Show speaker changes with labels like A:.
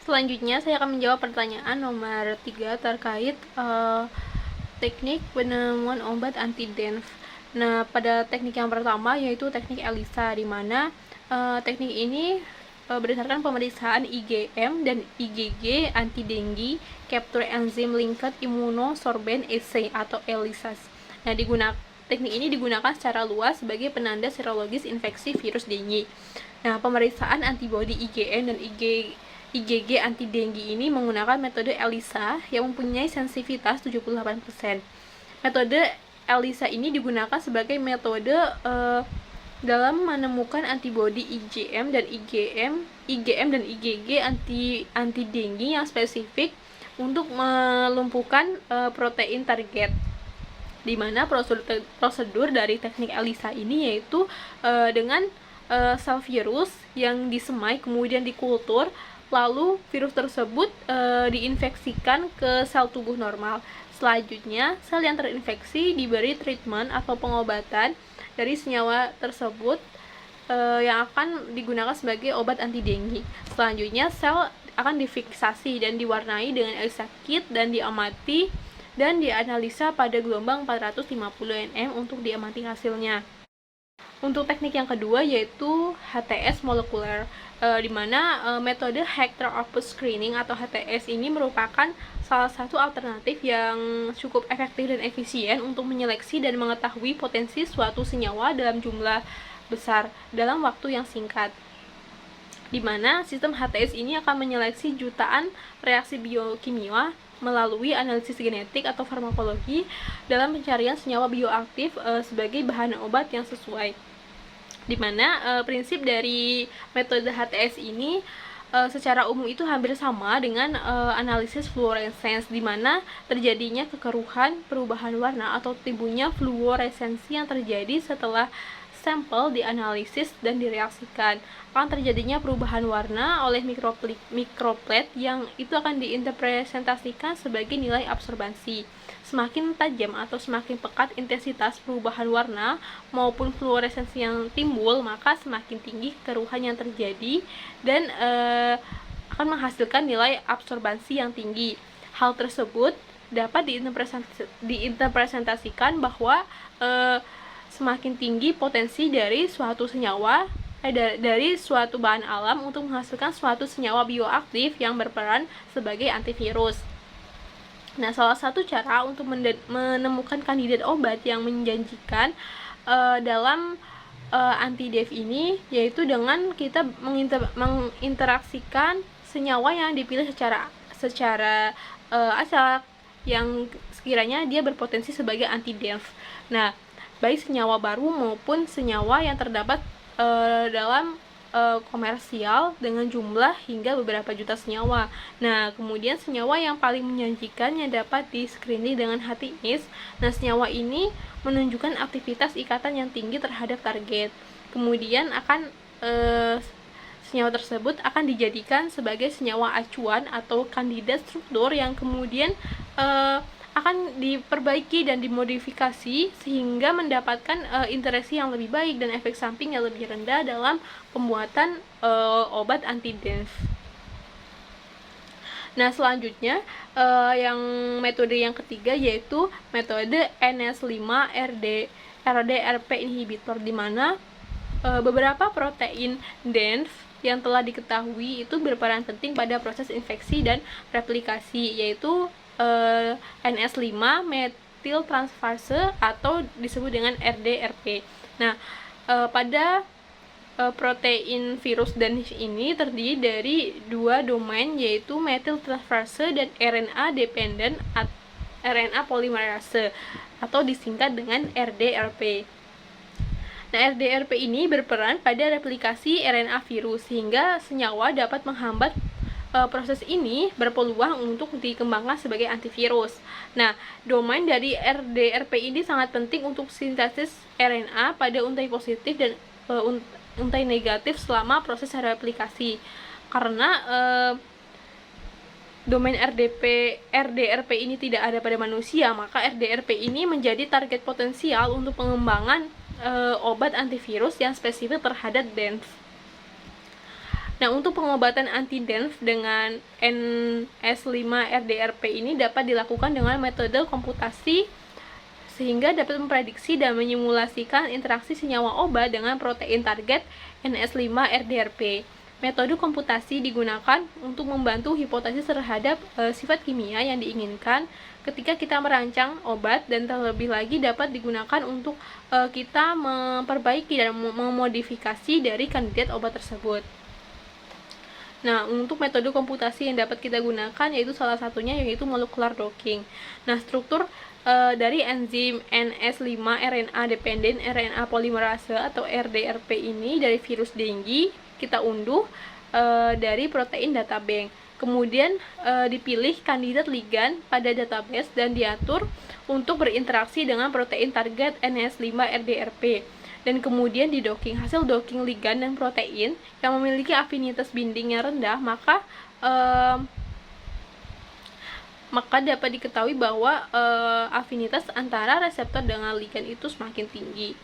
A: Selanjutnya saya akan menjawab pertanyaan nomor 3 terkait teknik penemuan obat anti-DENF. Nah, pada teknik yang pertama yaitu teknik ELISA, di mana teknik ini berdasarkan pemeriksaan IgM dan IgG anti-dengue capture enzyme linked immunosorbent assay atau ELISA. Nah, teknik ini digunakan secara luas sebagai penanda serologis infeksi virus dengue. Nah, pemeriksaan antibodi IgM dan IgG anti-dengue ini menggunakan metode ELISA yang mempunyai sensitivitas 78%. Metode ELISA ini digunakan sebagai metode dalam menemukan antibodi IgM dan IgG anti-dengue yang spesifik untuk melumpuhkan protein target. Di mana prosedur dari teknik ELISA ini yaitu dengan sel virus yang disemai kemudian dikultur, lalu virus tersebut diinfeksikan ke sel tubuh normal. Selanjutnya, sel yang terinfeksi diberi treatment atau pengobatan dari senyawa tersebut yang akan digunakan sebagai obat anti-dengue. Selanjutnya, sel akan difiksasi dan diwarnai dengan ELISA kit dan diamati dan dianalisa pada gelombang 450 nm untuk diamati hasilnya. Untuk teknik yang kedua yaitu HTS molekuler, di mana metode heteroopus screening atau HTS ini merupakan salah satu alternatif yang cukup efektif dan efisien untuk menyeleksi dan mengetahui potensi suatu senyawa dalam jumlah besar dalam waktu yang singkat. Di mana sistem HTS ini akan menyeleksi jutaan reaksi biokimia melalui analisis genetik atau farmakologi dalam pencarian senyawa bioaktif sebagai bahan obat yang sesuai. Di mana prinsip dari metode HTS ini secara umum itu hampir sama dengan analisis fluorescence, di mana terjadinya kekeruhan, perubahan warna atau timbulnya fluoresensi yang terjadi setelah sampel dianalisis dan direaksikan. Akan terjadinya perubahan warna oleh mikroplet yang itu akan diinterpretasikan sebagai nilai absorbansi. Semakin tajam atau semakin pekat intensitas perubahan warna maupun fluoresensi yang timbul, maka semakin tinggi kekeruhan yang terjadi dan akan menghasilkan nilai absorbansi yang tinggi. Hal tersebut dapat diinterpretasikan bahwa semakin tinggi potensi dari suatu senyawa dari suatu bahan alam untuk menghasilkan suatu senyawa bioaktif yang berperan sebagai antivirus. Nah, salah satu cara untuk menemukan kandidat obat yang menjanjikan dalam anti-DENF ini yaitu dengan kita menginteraksikan senyawa yang dipilih secara acak yang sekiranya dia berpotensi sebagai anti-DENF. Nah, baik senyawa baru maupun senyawa yang terdapat dalam komersial dengan jumlah hingga beberapa juta senyawa. Nah, kemudian senyawa yang paling menjanjikan yang dapat di-screening dengan HTS. Nah, senyawa ini menunjukkan aktivitas ikatan yang tinggi terhadap target. Kemudian senyawa tersebut akan dijadikan sebagai senyawa acuan atau kandidat struktur yang kemudian akan diperbaiki dan dimodifikasi sehingga mendapatkan interaksi yang lebih baik dan efek samping yang lebih rendah dalam pembuatan obat anti-DENF. Nah, selanjutnya yang metode yang ketiga yaitu metode NS5 RDRP inhibitor, di mana beberapa protein DENF yang telah diketahui itu berperan penting pada proses infeksi dan replikasi, yaitu NS5 metil transferase atau disebut dengan RDRP. Nah, pada protein virus DENF ini terdiri dari dua domain yaitu metil transferase dan RNA dependent RNA polymerase atau disingkat dengan RDRP. Nah, RDRP ini berperan pada replikasi RNA virus sehingga senyawa dapat menghambat proses ini berpeluang untuk dikembangkan sebagai antivirus. Nah, domain dari RDRP ini sangat penting untuk sintesis RNA pada untai positif dan untai negatif selama proses replikasi. Karena domain RDRP ini tidak ada pada manusia, maka RDRP ini menjadi target potensial untuk pengembangan obat antivirus yang spesifik terhadap DENF. Nah, untuk pengobatan anti-DNF dengan NS5-RDRP ini dapat dilakukan dengan metode komputasi sehingga dapat memprediksi dan menyimulasikan interaksi senyawa obat dengan protein target NS5-RDRP. Metode komputasi digunakan untuk membantu hipotesis terhadap sifat kimia yang diinginkan ketika kita merancang obat, dan terlebih lagi dapat digunakan untuk kita memperbaiki dan memodifikasi dari kandidat obat tersebut. Nah, untuk metode komputasi yang dapat kita gunakan yaitu salah satunya yaitu molecular docking. Nah, struktur dari enzim NS5-RNA dependent RNA polymerase atau RDRP ini dari virus dengue kita unduh dari protein databank. Kemudian dipilih kandidat ligan pada database dan diatur untuk berinteraksi dengan protein target NS5-RDRP. Dan kemudian di docking, hasil docking ligan dan protein yang memiliki afinitas binding yang rendah, maka dapat diketahui bahwa afinitas antara reseptor dengan ligan itu semakin tinggi.